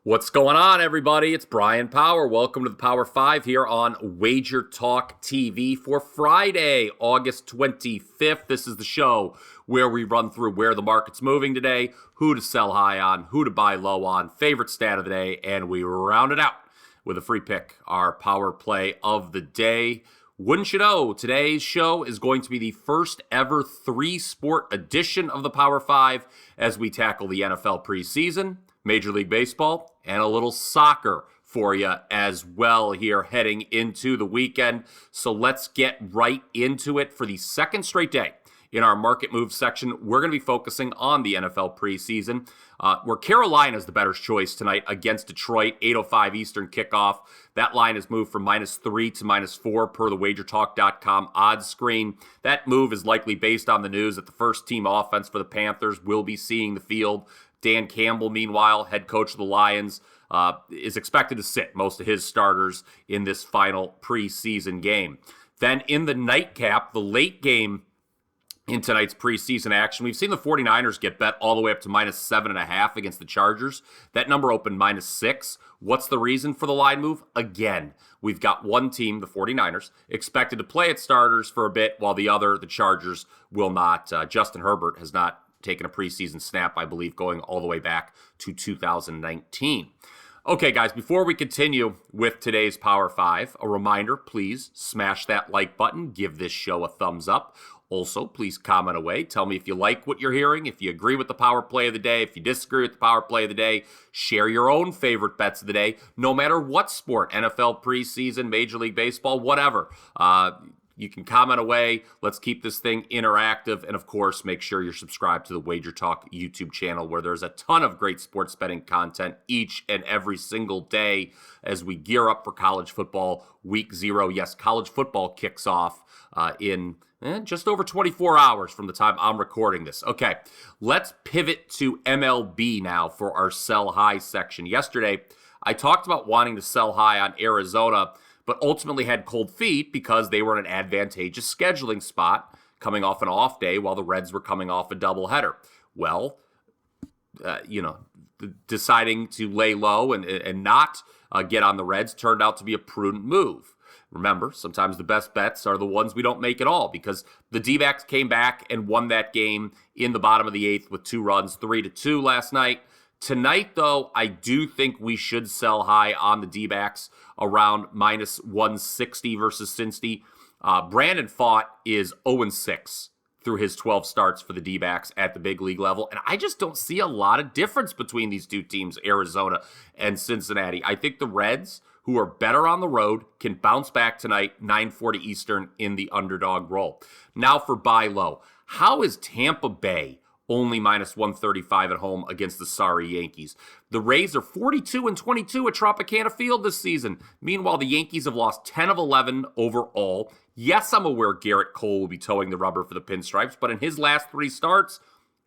What's going on, everybody? It's Bryan Power. Welcome to the Power 5 here on Wager Talk TV for Friday, August 25th. This is the show where we run through where the market's moving today, who to sell high on, who to buy low on, favorite stat of the day, and we round it out with a free pick, our power play of the day. Wouldn't you know, today's show is going to be the first ever three-sport edition of the Power 5 as we tackle the NFL preseason, Major League Baseball, and a little soccer for you as well here heading into the weekend. So let's get right into it. For the second straight day in our market move section, we're going to be focusing on the NFL preseason, where Carolina is the better choice tonight against Detroit, 8:05 Eastern kickoff. That line has moved from -3 to -4 per the wagertalk.com odds screen. That move is likely based on the news that the first team offense for the Panthers will be seeing the field. Dan Campbell, meanwhile, head coach of the Lions, is expected to sit most of his starters in this final preseason game. Then in the nightcap, the late game in tonight's preseason action, we've seen the 49ers get bet all the way up to -7.5 against the Chargers. That number opened -6. What's the reason for the line move? Again, we've got one team, the 49ers, expected to play its starters for a bit, while the other, the Chargers, will not. Justin Herbert has not taken a preseason snap, I believe, going all the way back to 2019. Okay, guys, before we continue with today's Power 5, a reminder, please smash that like button, give this show a thumbs up. Also, please comment away. Tell me if you like what you're hearing, if you agree with the power play of the day, if you disagree with the power play of the day. Share your own favorite bets of the day, no matter what sport, NFL preseason, Major League Baseball, whatever. You can comment away. Let's keep this thing interactive. And of course, make sure you're subscribed to the Wager Talk YouTube channel, where there's a ton of great sports betting content each and every single day as we gear up for college football week 0. Yes, college football kicks off in just over 24 hours from the time I'm recording this. Okay, let's pivot to MLB now for our sell high section. Yesterday, I talked about wanting to sell high on Arizona, but ultimately had cold feet because they were in an advantageous scheduling spot coming off an off day while the Reds were coming off a doubleheader. Well, deciding to lay low and not get on the Reds turned out to be a prudent move. Remember, sometimes the best bets are the ones we don't make at all, because the D-backs came back and won that game in the bottom of the 8th with 2 runs, 3-2 last night. Tonight, though, I do think we should sell high on the D-backs around -160 versus Cincy. Brandon Pfaadt is 0-6 through his 12 starts for the D-backs at the big league level, and I just don't see a lot of difference between these two teams, Arizona and Cincinnati. I think the Reds, who are better on the road, can bounce back tonight, 9:40 Eastern, in the underdog role. Now for buy low. How is Tampa Bay only -135 at home against the sorry Yankees? The Rays are 42-22 at Tropicana Field this season. Meanwhile, the Yankees have lost 10 of 11 overall. Yes, I'm aware Garrett Cole will be towing the rubber for the Pinstripes, but in his last 3 starts,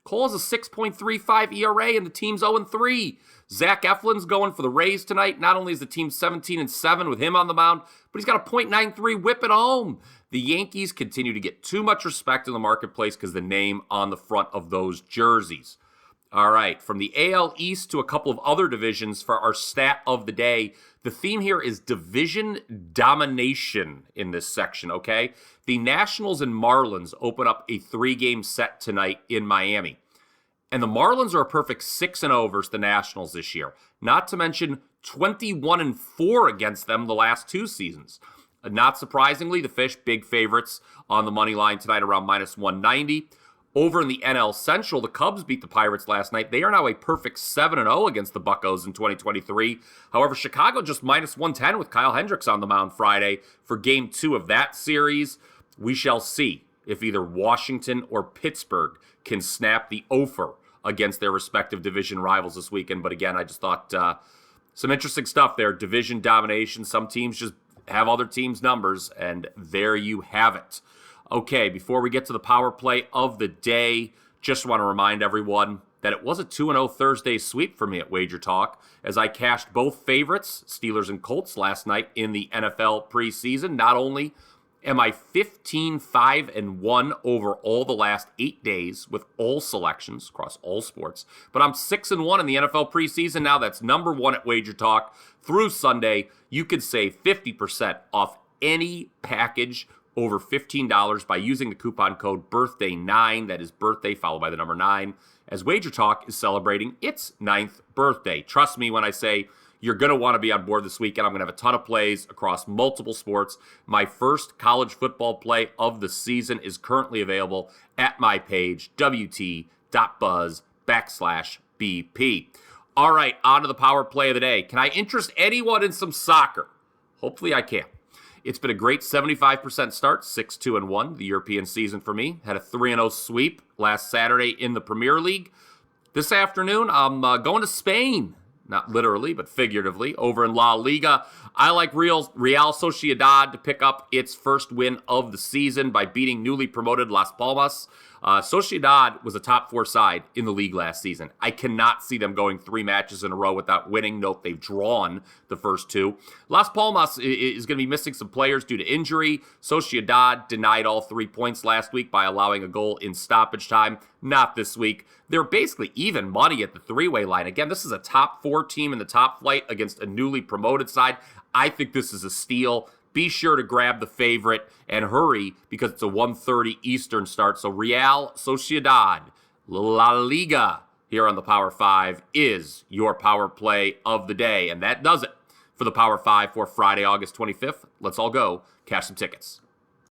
Cole has a 6.35 ERA and the team's 0-3. Zach Eflin's going for the Rays tonight. Not only is the team 17-7 with him on the mound, but he's got a .93 whip at home. The Yankees continue to get too much respect in the marketplace because the name on the front of those jerseys. All right, from the AL East to a couple of other divisions for our stat of the day. The theme here is division domination in this section, okay? The Nationals and Marlins open up a 3-game set tonight in Miami. And the Marlins are a perfect 6-0 versus the Nationals this year. Not to mention 21-4 against them the last 2 seasons. Not surprisingly, the Fish, big favorites on the money line tonight around -190. Over in the NL Central, the Cubs beat the Pirates last night. They are now a perfect 7-0 against the Buccos in 2023. However, Chicago just -110 with Kyle Hendricks on the mound Friday for Game 2 of that series. We shall see if either Washington or Pittsburgh can snap the offer against their respective division rivals this weekend. But again, I just thought some interesting stuff there. Division domination. Some teams just have other teams' numbers, and there you have it. Okay, before we get to the power play of the day, just want to remind everyone that it was a 2-0 Thursday sweep for me at Wager Talk, as I cashed both favorites, Steelers and Colts, last night in the NFL preseason. Not only am I 15-5-1 over all the last 8 days with all selections across all sports. But I'm 6-1 in the NFL preseason now. That's number one at Wager Talk. Through Sunday, you could save 50% off any package over $15 by using the coupon code BIRTHDAY9. That is birthday followed by the number 9, as Wager Talk is celebrating its 9th birthday. Trust me when I say you're going to want to be on board this weekend. I'm going to have a ton of plays across multiple sports. My first college football play of the season is currently available at my page, wt.buzz/BP. All right, on to the power play of the day. Can I interest anyone in some soccer? Hopefully I can. It's been a great 75% start, 6-2-1, the European season for me. Had a 3-0 sweep last Saturday in the Premier League. This afternoon, I'm going to Spain. Not literally, but figuratively, over in La Liga. I like Real Sociedad to pick up its first win of the season by beating newly promoted Las Palmas. Sociedad was a top 4 side in the league last season. I cannot see them going 3 matches in a row without winning. Note they've drawn the first 2. Las Palmas is going to be missing some players due to injury. Sociedad denied all 3 points last week by allowing a goal in stoppage time. Not this week. They're basically even money at the 3-way line. Again, this is a top 4 team in the top flight against a newly promoted side. I think this is a steal. Be sure to grab the favorite and hurry because it's a 1:30 Eastern start. So Real Sociedad, La Liga here on the Power 5 is your power play of the day. And that does it for the Power 5 for Friday, August 25th. Let's all go cash some tickets.